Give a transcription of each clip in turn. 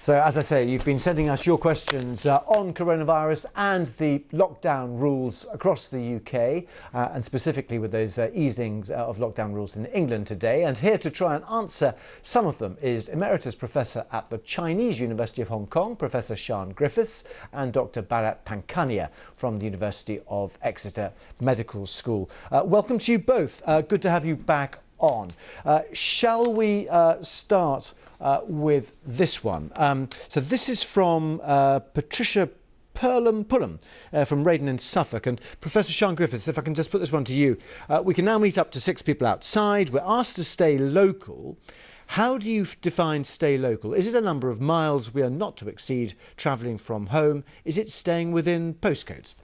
So, as I say, you've been sending us your questions on coronavirus and the lockdown rules across the UK, and specifically with those easings of lockdown rules in England today. And here to try and answer some of them is Emeritus Professor at the Chinese University of Hong Kong, Professor Siân Griffiths, and Dr. Bharat Pankhania from the University of Exeter Medical School. Welcome to you both. Good to have you back on. Shall we start with this one? So this is from Patricia Pullum from Reydon in Suffolk. And Professor Siân Griffiths, if I can just put this one to you. We can now meet up to 6 people outside. We're asked to stay local. How do you define stay local? Is it a number of miles we are not to exceed travelling from home? Is it staying within postcodes?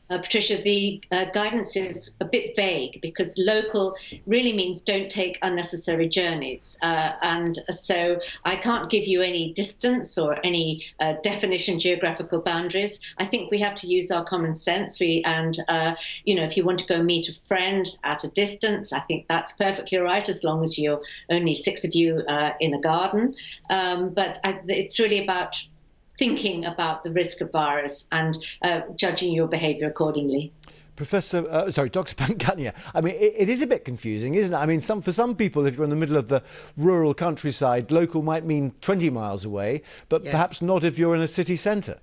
Patricia, the guidance is a bit vague because local really means don't take unnecessary journeys. And so I can't give you any distance or any definition, geographical boundaries. I think we have to use our common sense. You know, if you want to go meet a friend at a distance, I think that's perfectly all right as long as you're only 6 of you in a garden. But it's really about thinking about the risk of virus and judging your behaviour accordingly. Dr. Pankhania, I mean, it is a bit confusing, isn't it? I mean, for some people, if you're in the middle of the rural countryside, local might mean 20 miles away, but perhaps not if you're in a city centre.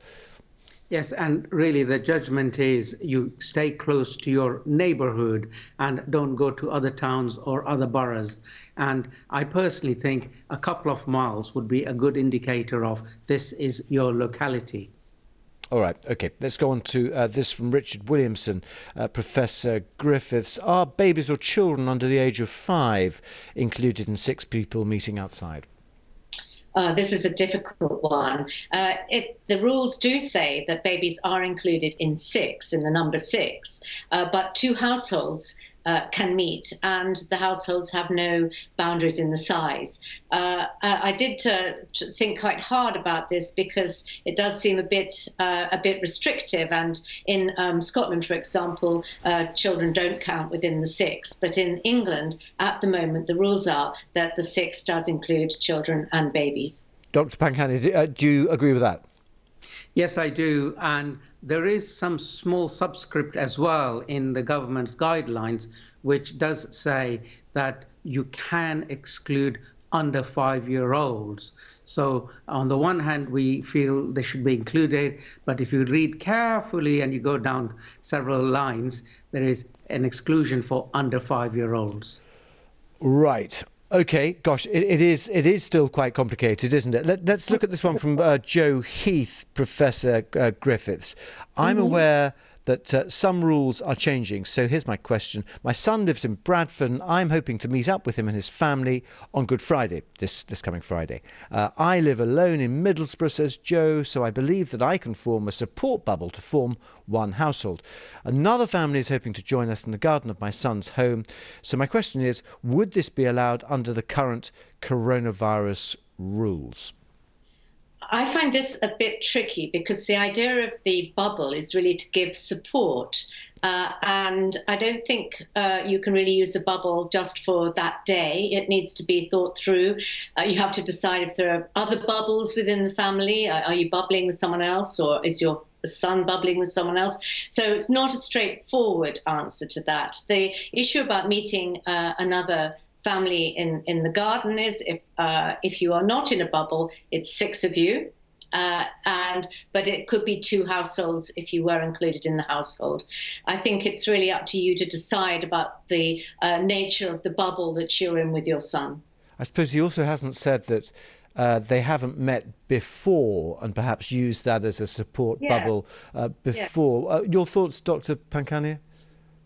Yes, and really the judgment is you stay close to your neighbourhood and don't go to other towns or other boroughs. And I personally think a couple of miles would be a good indicator of this is your locality. All right, OK, let's go on to this from Richard Williamson. Professor Griffiths, are babies or children under the age of 5 included in 6 people meeting outside? This is a difficult one. The rules do say that babies are included in 6, in the number 6, but 2 households can meet, and the households have no boundaries in the size. I did think quite hard about this because it does seem a bit restrictive, and in Scotland, for example, children don't count within the 6, but in England, at the moment, the rules are that the 6 does include children and babies. Dr. Pankhania, do you agree with that? Yes, I do. And there is some small subscript as well in the government's guidelines, which does say that you can exclude under 5-year-olds. So on the one hand, we feel they should be included. But if you read carefully and you go down several lines, there is an exclusion for under 5-year-olds. Right. OK, gosh, it is still quite complicated, isn't it? Let's look at this one from Joe Heath, Professor Griffiths. I'm aware that some rules are changing. So here's my question. My son lives in Bradford and I'm hoping to meet up with him and his family on Good Friday, this coming Friday. I live alone in Middlesbrough, says Joe, so I believe that I can form a support bubble to form one household. Another family is hoping to join us in the garden of my son's home. So my question is, would this be allowed under the current coronavirus rules? I find this a bit tricky because the idea of the bubble is really to give support. And I don't think you can really use a bubble just for that day. It needs to be thought through. You have to decide if there are other bubbles within the family. Are you bubbling with someone else, or is your son bubbling with someone else? So it's not a straightforward answer to that. The issue about meeting another family in the garden is if you are not in a bubble, it's 6 of you, but it could be 2 households if you were included in the household. I think it's really up to you to decide about the nature of the bubble that you're in with your son. I suppose he also hasn't said that they haven't met before and perhaps used that as a support bubble before. Yes. Your thoughts, Dr. Pankhania?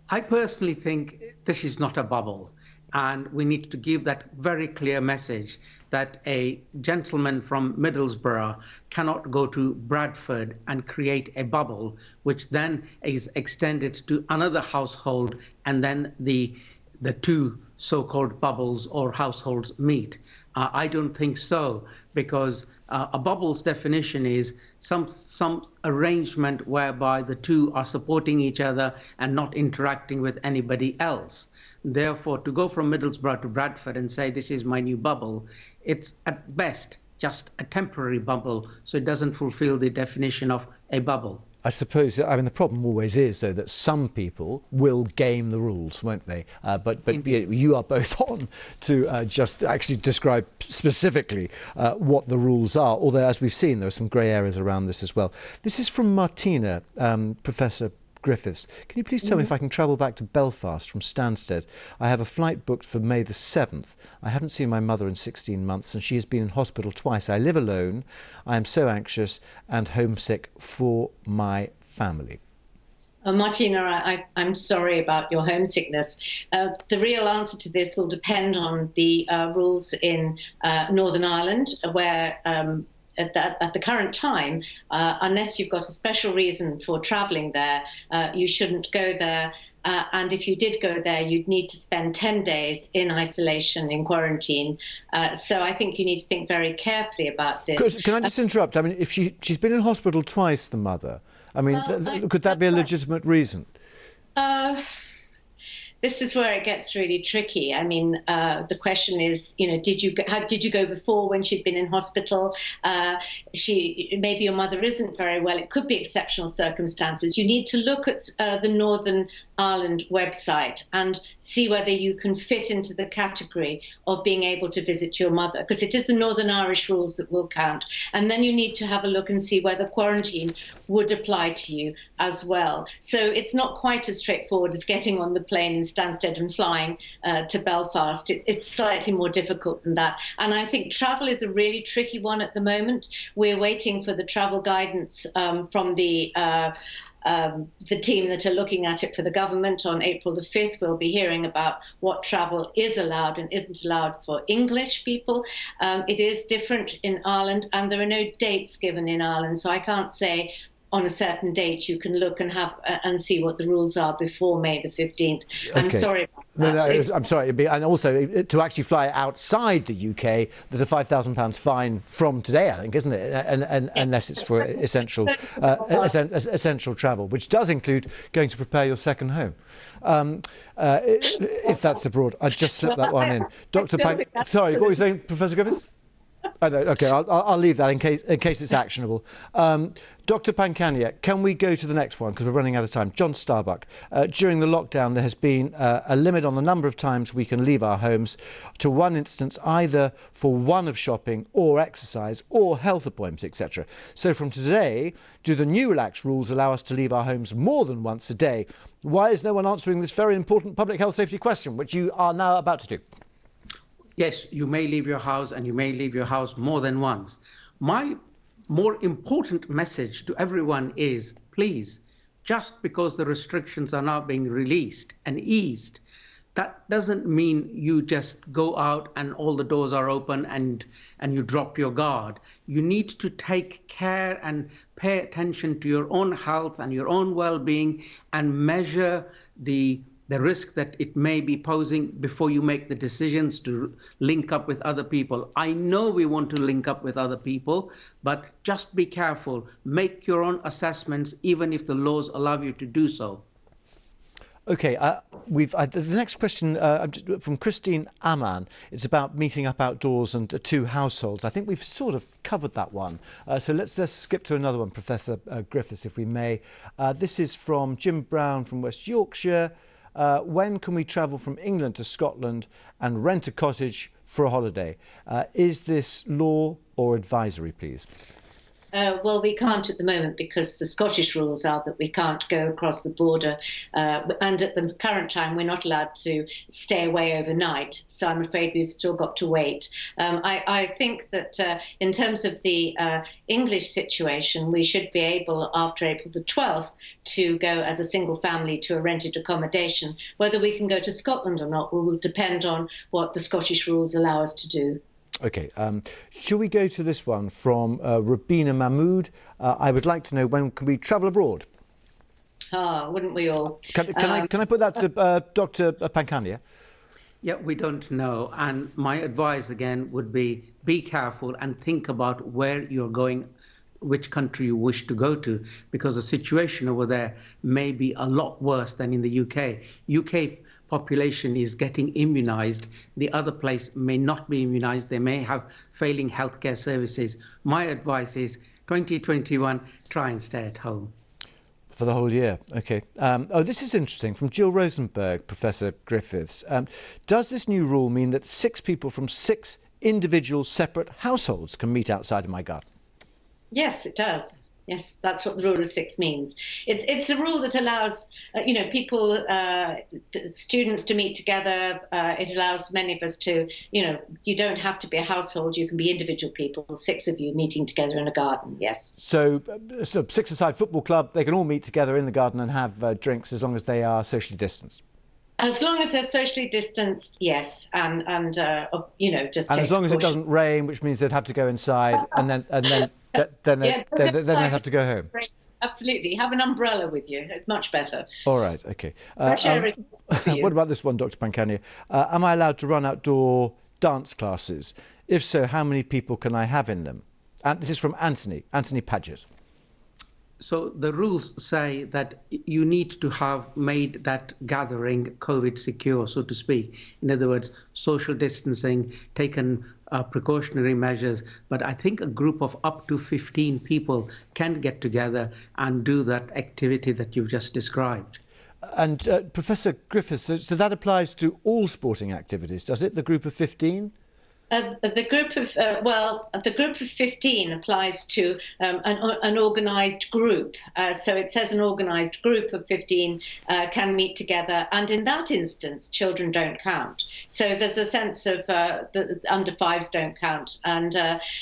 I personally think this is not a bubble. And we need to give that very clear message that a gentleman from Middlesbrough cannot go to Bradford and create a bubble, which then is extended to another household, and then the 2 so-called bubbles or households meet. I don't think so, because a bubble's definition is some arrangement whereby the 2 are supporting each other and not interacting with anybody else. Therefore, to go from Middlesbrough to Bradford and say this is my new bubble, it's at best just a temporary bubble, so it doesn't fulfill the definition of a bubble. I suppose, I mean, the problem always is, though, that some people will game the rules, won't they? But you are both on to just actually describe specifically what the rules are, although, as we've seen, there are some grey areas around this as well. This is from Martina, Professor Griffiths. Can you please tell me if I can travel back to Belfast from Stansted? I have a flight booked for May the 7th. I haven't seen my mother in 16 months and she has been in hospital twice. I live alone. I am so anxious and homesick for my family. Martina, I'm sorry about your homesickness. The real answer to this will depend on the rules in Northern Ireland, where at the current time, unless you've got a special reason for travelling there, you shouldn't go there. And if you did go there, you'd need to spend 10 days in isolation, in quarantine. So I think you need to think very carefully about this. Can I just interrupt? I mean, if she's been in hospital twice, the mother, I mean, could that be a legitimate reason? This is where it gets really tricky. I mean, the question is, you know, did you go before when she'd been in hospital? Maybe your mother isn't very well. It could be exceptional circumstances. You need to look at the Northern Ireland website and see whether you can fit into the category of being able to visit your mother, because it is the Northern Irish rules that will count. And then you need to have a look and see whether quarantine would apply to you as well. So it's not quite as straightforward as getting on the plane in Stansted and flying to Belfast. It's slightly more difficult than that. And I think travel is a really tricky one at the moment. We're waiting for the travel guidance from the team that are looking at it for the government. On April the 5th, we'll be hearing about what travel is allowed and isn't allowed for English people. It is different in Ireland, and there are no dates given in Ireland, so I can't say on a certain date you can look and have and see what the rules are before May the 15th. I'm sorry about that. I'm sorry. And also, to actually fly outside the UK, there's a £5,000 fine from today, I think, isn't it? And unless it's for essential travel, which does include going to prepare your second home. If that's abroad, I just slipped that one in. Sorry, what were you saying, Professor Griffiths? Oh, no, OK, I'll leave that in case it's actionable. Dr. Pankania, can we go to the next one, because we're running out of time? John Starbuck, during the lockdown there has been a limit on the number of times we can leave our homes to one instance, either for one of shopping or exercise or health appointments, etc. So from today, do the new relaxed rules allow us to leave our homes more than once a day? Why is no one answering this very important public health safety question, which you are now about to do? Yes, you may leave your house, and you may leave your house more than once. My more important message to everyone is, please, just because the restrictions are now being released and eased, that doesn't mean you just go out and all the doors are open and you drop your guard. You need to take care and pay attention to your own health and your own well-being and measure the risk that it may be posing before you make the decisions to link up with other people. I know we want to link up with other people, but just be careful. Make your own assessments, even if the laws allow you to do so. OK, the next question from Christine Aman. It's about meeting up outdoors and two households. I think we've sort of covered that one. So let's skip to another one, Professor Griffiths, if we may. This is from Jim Brown from West Yorkshire. When can we travel from England to Scotland and rent a cottage for a holiday? Is this law or advisory, please? Well, we can't at the moment because the Scottish rules are that we can't go across the border. And at the current time, we're not allowed to stay away overnight. So I'm afraid we've still got to wait. I think that in terms of the English situation, we should be able, after April the 12th, to go as a single family to a rented accommodation. Whether we can go to Scotland or not will depend on what the Scottish rules allow us to do. OK, shall we go to this one from Rabina Mahmood? I would like to know, when can we travel abroad? Wouldn't we all? Can I put that to Dr. Pankania? Yeah, we don't know. And my advice again would be careful and think about where you're going which country you wish to go to, because the situation over there may be a lot worse than in the UK. UK population is getting immunized. The other place may not be immunized. They may have failing healthcare services. My advice is 2021, try and stay at home. For the whole year, okay. This is interesting. From Jill Rosenberg, Professor Griffiths. Does this new rule mean that 6 people from 6 individual separate households can meet outside of my garden? Yes, it does. Yes, that's what the rule of 6 means. It's a rule that allows, people, students to meet together. It allows many of us to, you don't have to be a household. You can be individual people, 6 of you meeting together in a garden. Yes. So 6-a-side football club, they can all meet together in the garden and have drinks as long as they are socially distanced. As long as they're socially distanced, yes, and just. And as long as it doesn't rain, which means they'd have to go inside, and then they have to go home. Absolutely, have an umbrella with you. It's much better. All right, okay. For you. What about this one, Dr. Pankania? Am I allowed to run outdoor dance classes? If so, how many people can I have in them? And this is from Anthony Paget. So the rules say that you need to have made that gathering COVID secure, so to speak. In other words, social distancing, taken precautionary measures. But I think a group of up to 15 people can get together and do that activity that you've just described. And Professor Griffiths, so that applies to all sporting activities, does it, the group of 15? The group of 15 applies to an organised group. So it says an organised group of 15 can meet together, and in that instance, children don't count. So there's a sense of the under 5s don't count, and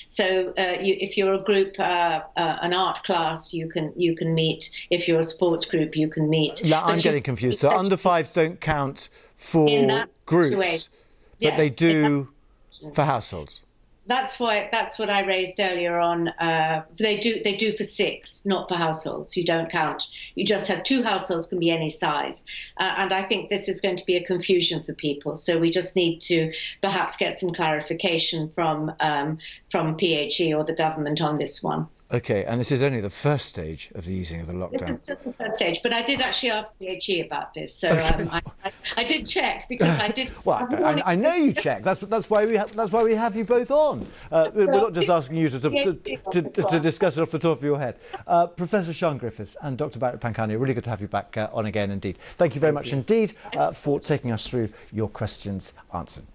if you're a group, an art class, you can meet. If you're a sports group, you can meet. Now, I'm getting confused. So under 5s don't count for groups, but they do. For households. That's what I raised earlier on. They do for 6, not for households. You don't count. You just have 2 households, can be any size. And I think this is going to be a confusion for people. So we just need to perhaps get some clarification from PHE or the government on this one. Okay, and this is only the first stage of the easing of the lockdown. This is just the first stage, but I did actually ask PHE about this, so I did check because I did. Well, I know you check. That's why we have you both on. We're not just asking you to discuss it off the top of your head. Professor Siân Griffiths and Dr. Barrett Pankania, really good to have you back on again indeed. Thank you very much indeed for taking us through your questions answered.